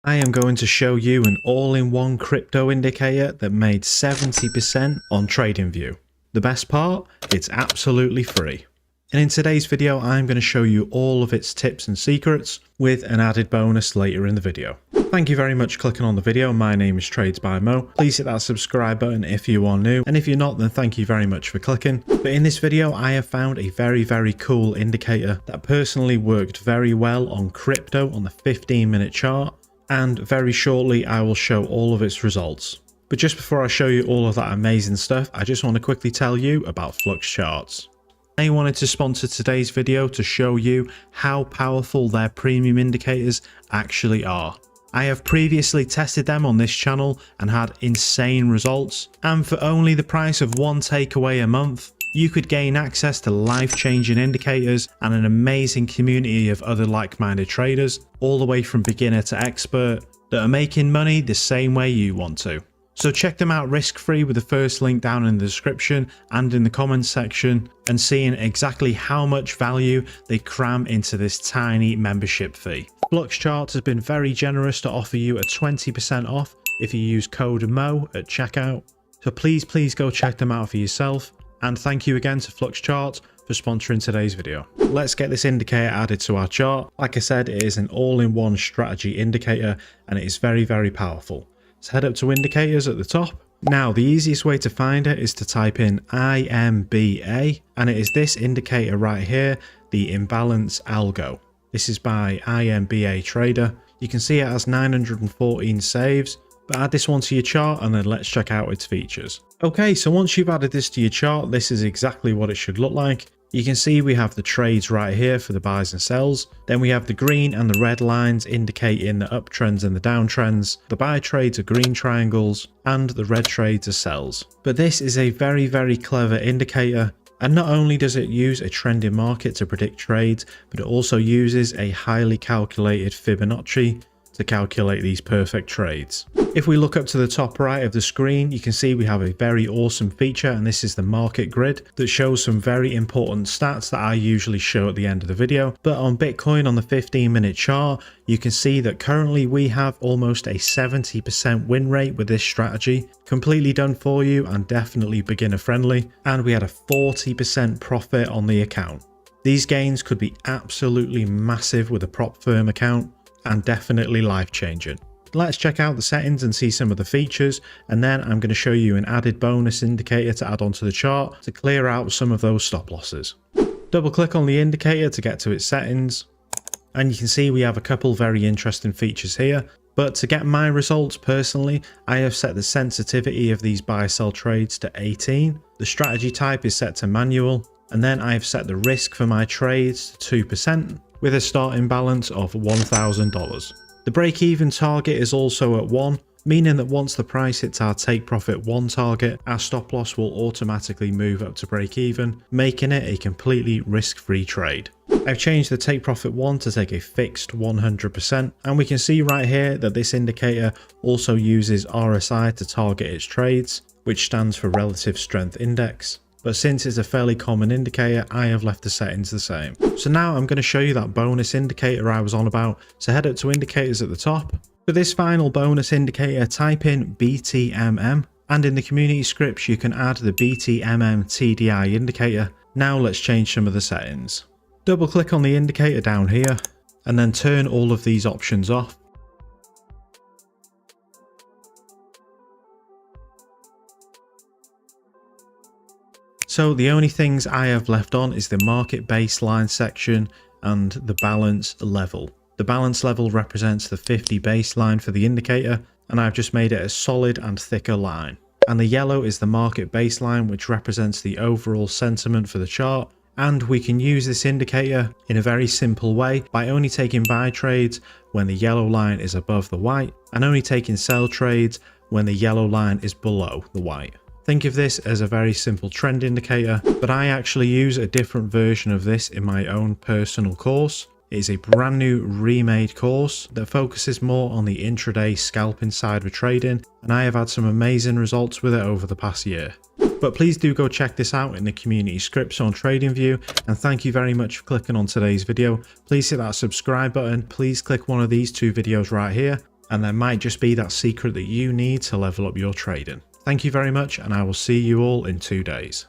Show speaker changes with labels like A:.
A: I am going to show you an all-in-one crypto indicator that made 70% on TradingView. The best part? It's absolutely free. And in today's video, I'm going to show you all of its tips and secrets with an added bonus later in the video. Thank you very much for clicking on the video. My name is Trades by Mo. Please hit that subscribe button if you are new, and if you're not, then thank you very much for clicking. But in this video, I have found a very cool indicator that personally worked very well on crypto on the 15-minute chart, and very shortly I will show all of its results. But just before I show you all of that amazing stuff, I just want to quickly tell you about Flux Charts. They wanted to sponsor today's video to show you how powerful their premium indicators actually are. I have previously tested them on this channel and had insane results, and for only the price of one takeaway a month, you could gain access to life-changing indicators and an amazing community of other like-minded traders, all the way from beginner to expert, that are making money the same way you want to. So check them out risk-free with the first link down in the description and in the comments section, and seeing exactly how much value they cram into this tiny membership fee. Flux Charts has been very generous to offer you a 20% off if you use code MO at checkout. So please go check them out for yourself. And thank you again to Flux Charts for sponsoring today's video. Let's get this indicator added to our chart. Like I said, it is an all-in-one strategy indicator and it is very powerful. So head up to indicators at the top. Now the easiest way to find it is to type in IMBA, and it is this indicator right here, the imbalance algo. This is by IMBA Trader. You can see it has 914 saves, but add this one to your chart and then let's check out its features. Okay, so once you've added this to your chart, this is exactly what it should look like. You can see we have the trades right here for the buys and sells. Then we have the green and the red lines indicating the uptrends and the downtrends. The buy trades are green triangles and the red trades are sells. But this is a very clever indicator. And not only does it use a trending market to predict trades, but it also uses a highly calculated Fibonacci to calculate these perfect trades. If we look up to the top right of the screen, you can see we have a very awesome feature, and this is the market grid that shows some very important stats that I usually show at the end of the video. But on Bitcoin on the 15-minute chart, you can see that currently we have almost a 70% win rate with this strategy, completely done for you and definitely beginner friendly, and we had a 40% profit on the account. These gains could be absolutely massive with a prop firm account, and definitely life-changing. Let's check out the settings and see some of the features, and then I'm going to show you an added bonus indicator to add onto the chart to clear out some of those stop losses. Double click on the indicator to get to its settings, and you can see we have a couple very interesting features here. But to get my results personally, I have set the sensitivity of these buy-sell trades to 18. The strategy type is set to manual, and then I have set the risk for my trades to 2%. With a starting balance of $1,000. The break-even target is also at 1, meaning that once the price hits our take profit 1 target, our stop loss will automatically move up to break-even, making it a completely risk-free trade. I've changed the take profit 1 to take a fixed 100%, and we can see right here that this indicator also uses RSI to target its trades, which stands for Relative Strength Index. But since it's a fairly common indicator, I have left the settings the same. So now I'm going to show you that bonus indicator I was on about, so head up to indicators at the top. For this final bonus indicator, type in BTMM, and in the community scripts you can add the BTMM TDI indicator. Now let's change some of the settings. Double click on the indicator down here, and then turn all of these options off. So the only things I have left on is the market baseline section and the balance level. The balance level represents the 50 baseline for the indicator, and I've just made it a solid and thicker line. And the yellow is the market baseline, which represents the overall sentiment for the chart. And we can use this indicator in a very simple way by only taking buy trades when the yellow line is above the white, and only taking sell trades when the yellow line is below the white. Think of this as a very simple trend indicator, but I actually use a different version of this in my own personal course. It is a brand new remade course that focuses more on the intraday scalping side of trading, and I have had some amazing results with it over the past year. But please do go check this out in the community scripts on TradingView, and thank you very much for clicking on today's video. Please hit that subscribe button, please click one of these 2 videos right here, and there might just be that secret that you need to level up your trading. Thank you very much, and I will see you all in 2 days.